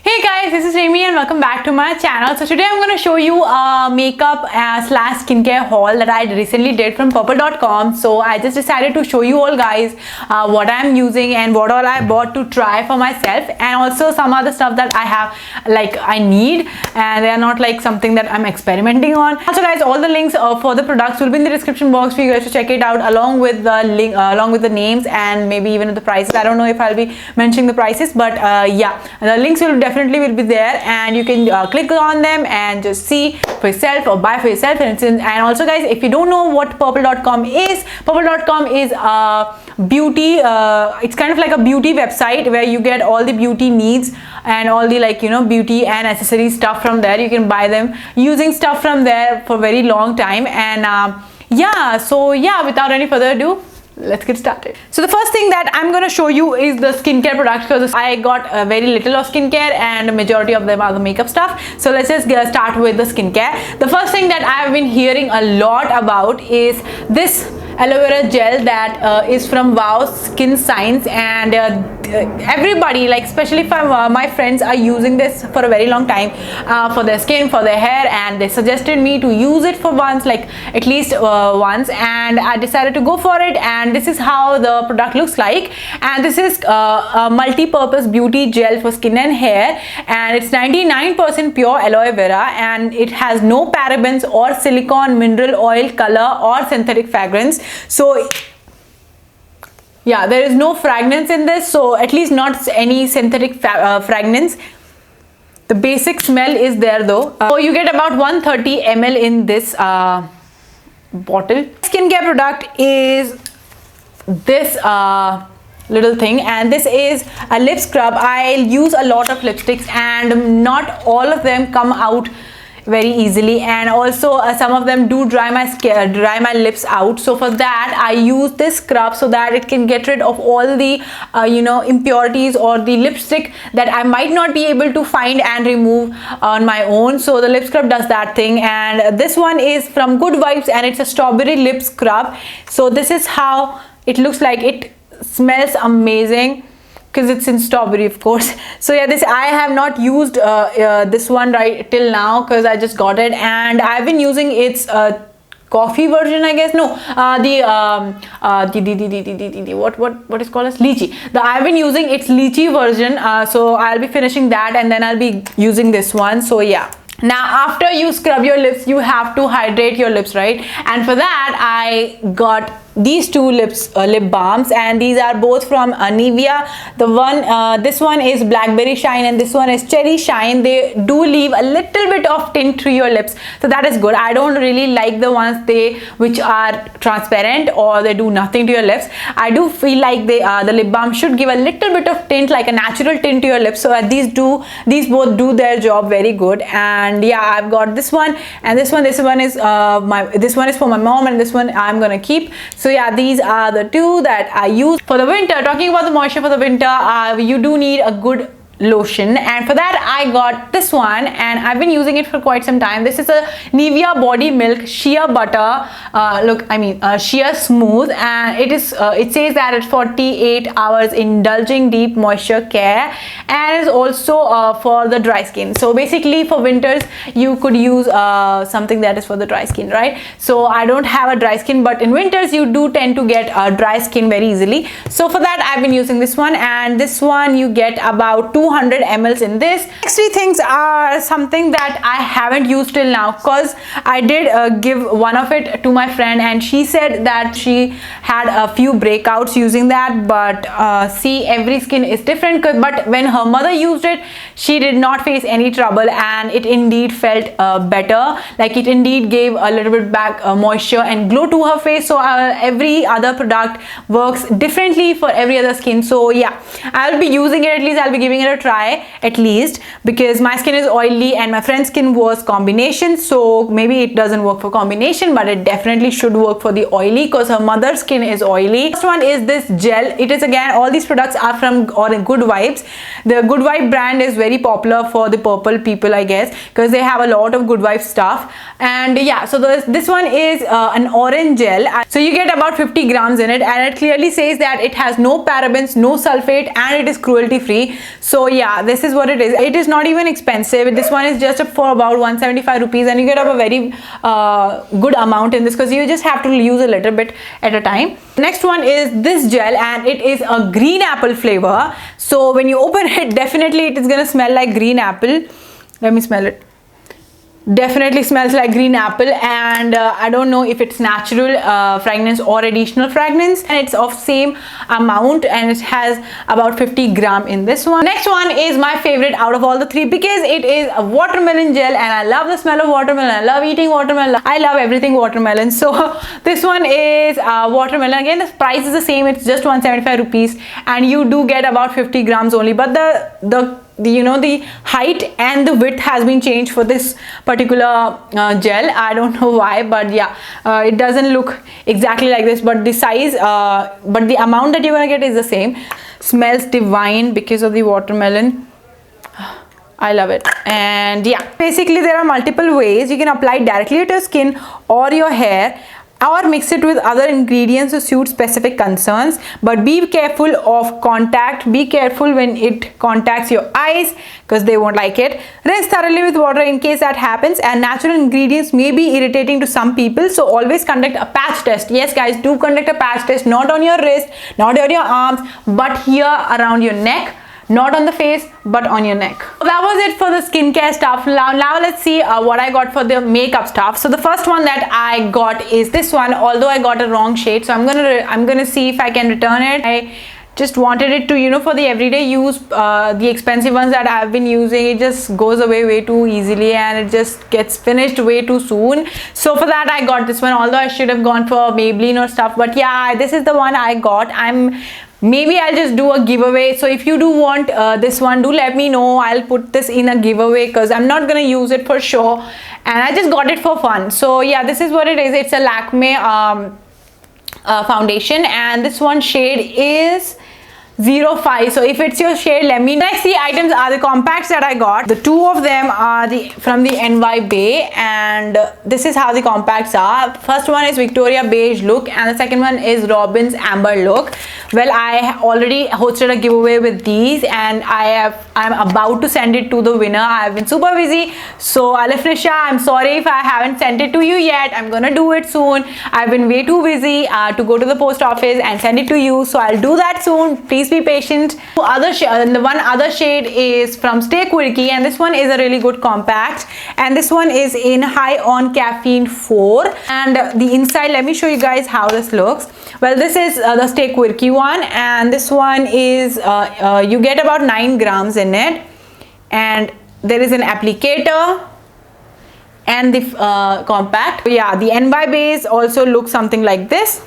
Hey guys, this is Remy and welcome back to my channel. So today I'm going to show you a makeup slash skincare haul that I recently did from purple.com. So I just decided to show you all guys what I'm using and what all I bought to try for myself, and also some other stuff that I have I need, and they are not like something that I'm experimenting on. Also guys, all the links for the products will be in the description box for you guys to check it out, along with the link, along with the names and maybe even the prices. I don't know if I'll be mentioning the prices, but yeah, the links will definitely be there, and you can click on them and just see for yourself or buy for yourself. And also guys, if you don't know what purple.com is a beauty, it's kind of like a beauty website where you get all the beauty needs and all the beauty and accessory stuff from there. You can buy them using stuff from there for a very long time. And yeah, without any further ado, let's get started. So the first thing that I'm going to show you is the skincare products, because I got very little of skincare and the majority of them are the makeup stuff. So let's just start with the skincare. The first thing that I've been hearing a lot about is this aloe vera gel that is from Wow Skin Science, and everybody, like especially my friends, are using this for a very long time for their skin, for their hair, and they suggested me to use it for once, like at least once, and I decided to go for it. And this is how the product looks like, and this is a multi-purpose beauty gel for skin and hair, and it's 99% pure aloe vera, and it has no parabens or silicone, mineral oil, color or synthetic fragrance. So yeah, there is no fragrance in this, so at least not any synthetic fragrance. The basic smell is there though. So you get about 130 ml in this bottle. Skincare product is this little thing, and this is a lip scrub. I use a lot of lipsticks and not all of them come out very easily, and also some of them do dry my lips out. So for that I use this scrub so that it can get rid of all the impurities or the lipstick that I might not be able to find and remove on my own. So the lip scrub does that thing, and this one is from Good Vibes and it's a strawberry lip scrub. So this is how it looks like. It smells amazing because it's in strawberry, of course. So yeah, this I have not used this one right till now because I just got it, and I've been using its coffee version, I guess. No, what is called as lychee. I've been using its lychee version, so I'll be finishing that and then I'll be using this one. So yeah. Now after you scrub your lips, you have to hydrate your lips, right? And for that I got these two lip balms, and these are both from Nivea. This one is Blackberry Shine and this one is Cherry Shine. They do leave a little bit of tint to your lips, so that is good. I don't really like the ones which are transparent or they do nothing to your lips. I do feel like the lip balm should give a little bit of tint, like a natural tint to your lips. So these both do their job very good. And yeah, I've got this one and this one. This one is for my mom, and this one I'm gonna keep. So yeah, these are the two that I use for the winter. Talking about the moisture for the winter, you do need a good lotion, and for that I got this one, and I've been using it for quite some time. This is a Nivea Body Milk Shea Butter Shea Smooth, and it says that it's 48 hours indulging deep moisture care, and is also for the dry skin. So basically for winters you could use something that is for the dry skin, right? So I don't have a dry skin, but in winters you do tend to get dry skin very easily. So for that I've been using this one, and this one you get about 200 ml in this. Next three things are something that I haven't used till now, because I did give one of it to my friend and she said that she had a few breakouts using that, but see, every skin is different. But when her mother used it, she did not face any trouble, and it indeed felt better. Like it indeed gave a little bit back moisture and glow to her face. So every other product works differently for every other skin. So yeah, I'll be using it. At least I'll be giving it a try, at least, because my skin is oily and my friend's skin was combination. So maybe it doesn't work for combination, but it definitely should work for the oily, because her mother's skin is oily. First one is this gel. It is, again, all these products are from Good Vibes. The Good Vibe brand is very popular for the purple people, I guess, because they have a lot of Good Vibe stuff. And yeah, so this one is an orange gel. So you get about 50 grams in it, and it clearly says that it has no parabens, no sulfate, and it is cruelty free. So So yeah, this is what it is. It is not even expensive. This one is just for about 175 rupees, and you get up a very good amount in this because you just have to use a little bit at a time. Next one is this gel, and it is a green apple flavor. So when you open it, definitely it is gonna smell like green apple. Let me smell it. Definitely smells like green apple, and I don't know if it's natural fragrance or additional fragrance, and it's of same amount, and it has about 50 gram in this one. Next one is my favorite out of all the three because it is a watermelon gel, and I love the smell of watermelon. I love eating watermelon. I love everything watermelon. So this one is watermelon. Again, the price is the same. It's just 175 rupees, and you do get about 50 grams only, but the height and the width has been changed for this particular gel. I don't know why, but yeah, it doesn't look exactly like this, but the size but the amount that you're gonna get is the same. Smells divine because of the watermelon. I love it. And yeah, basically there are multiple ways you can apply it directly to your skin or your hair, or mix it with other ingredients to suit specific concerns, but be careful of contact. Be careful when it contacts your eyes because they won't like it. Rinse thoroughly with water in case that happens, and natural ingredients may be irritating to some people, so always conduct a patch test. Yes guys, do conduct a patch test, not on your wrist, not on your arms, but here around your neck. Not on the face, but on your neck. So that was it for the skincare stuff. Now let's see what I got for the makeup stuff. So the first one that I got is this one, although I got a wrong shade, so I'm gonna see if I can return it. I just wanted it to, for the everyday use. The expensive ones that I've been using, it just goes away way too easily, and it just gets finished way too soon. So for that I got this one, although I should have gone for Maybelline or stuff, but yeah, this is the one I got. Maybe I'll just do a giveaway. So if you do want this one, do let me know. I'll put this in a giveaway because I'm not gonna use it for sure, and I just got it for fun. So yeah, this is what it is. It's a Lakme foundation, and this one shade is 05. So if it's your shade, let me know. Next, the items are the compacts that I got. The two of them are from the NY Bay, and this is how the compacts are. First one is Victoria Beige look, and the second one is Robin's Amber look. Well, I already hosted a giveaway with these, and I'm about to send it to the winner. I've been super busy, so Alif Nisha, I'm sorry if I haven't sent it to you yet. I'm gonna do it soon. I've been way too busy to go to the post office and send it to you, so I'll do that soon. Please be patient. The one other shade is from Stay Quirky, and this one is a really good compact, and this one is in high on caffeine 4. And the inside, let me show you guys how this looks. Well, this is the Stay Quirky one, and this one is you get about 9 grams in it, and there is an applicator and the compact. Yeah, the NY base also looks something like this,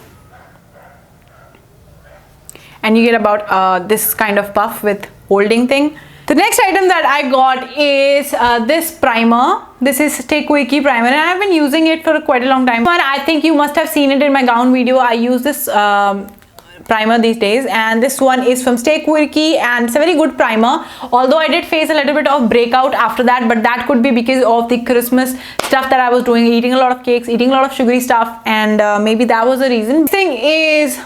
and you get about this kind of puff with holding thing. The next item that I got is this primer. This is Stay Quirky primer, and I've been using it for quite a long time. And I think you must have seen it in my gown video. I use this primer these days, and this one is from Stay Quirky, and it's a very good primer. Although I did face a little bit of breakout after that, but that could be because of the Christmas stuff that I was doing, eating a lot of cakes, eating a lot of sugary stuff, and maybe that was the reason. The thing is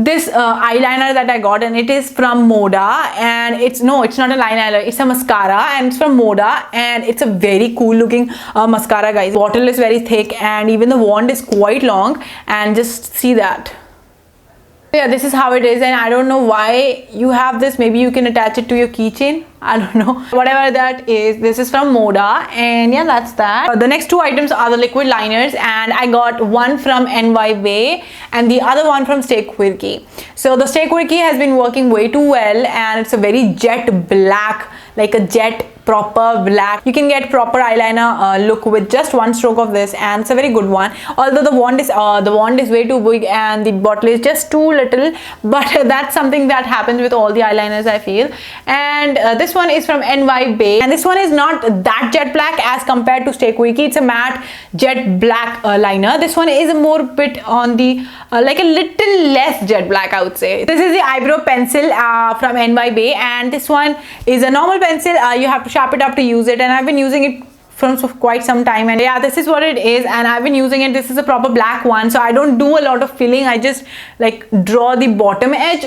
this eyeliner that I got, and it is from Moda, and it's not an eyeliner, it's a mascara, and it's from Moda, and it's a very cool looking mascara, guys. The bottle is very thick, and even the wand is quite long, and just see that. Yeah, this is how it is, and I don't know why you have this. Maybe you can attach it to your keychain, I don't know. Whatever that is, this is from Moda, and yeah, that's that. The next two items are the liquid liners, and I got one from NY Bay and the other one from Stay Quirky. So the Stay Quirky has been working way too well, and it's a very jet black, like a jet proper black. You can get proper eyeliner look with just one stroke of this, and it's a very good one. Although the wand is way too big and the bottle is just too little, but that's something that happens with all the eyeliners, I feel. And this one is from NY Bay, and this one is not that jet black as compared to Stay Quirky. It's a matte jet black liner. This one is a more bit on the like a little less jet black, I would say. This is the eyebrow pencil from NY Bay, and this one is a normal pencil. You have to sharp it up to use it, and I've been using it for quite some time, and yeah, this is what it is, and I've been using it. This is a proper black one, so I don't do a lot of filling. I just like draw the bottom edge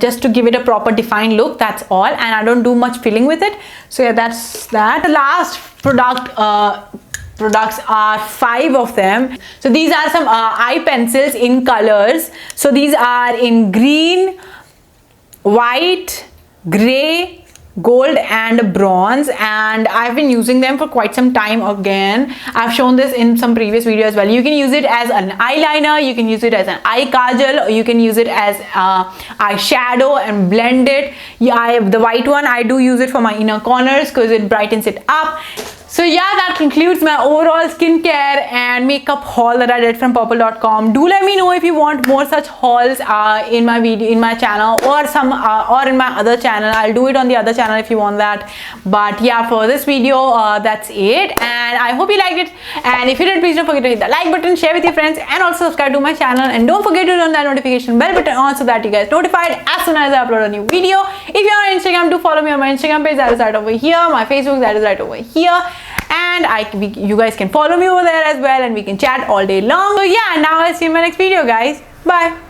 just to give it a proper defined look, that's all, and I don't do much filling with it. So yeah, that's that. The last products are 5 of them. So these are some eye pencils in colors. So these are in green, white, gray, gold and bronze, and I've been using them for quite some time. Again, I've shown this in some previous video as well. You can use it as an eyeliner, you can use it as an eye kajal, or you can use it as eyeshadow and blend it. Yeah, the white one, I do use it for my inner corners because it brightens it up. So yeah, that concludes my overall skincare and makeup haul that I did from purple.com. Do let me know if you want more such hauls in my video, in my channel, or or in my other channel. I'll do it on the other channel if you want that. But yeah, for this video, that's it. And I hope you liked it. And if you did, please don't forget to hit the like button, share with your friends, and also subscribe to my channel. And don't forget to turn that notification bell button on so that you guys notified as soon as I upload a new video. If you're on Instagram, do follow me on my Instagram page. That is right over here. My Facebook, that is right over here. And you guys can follow me over there as well, and we can chat all day long. So yeah, now I'll see you in my next video, guys. Bye.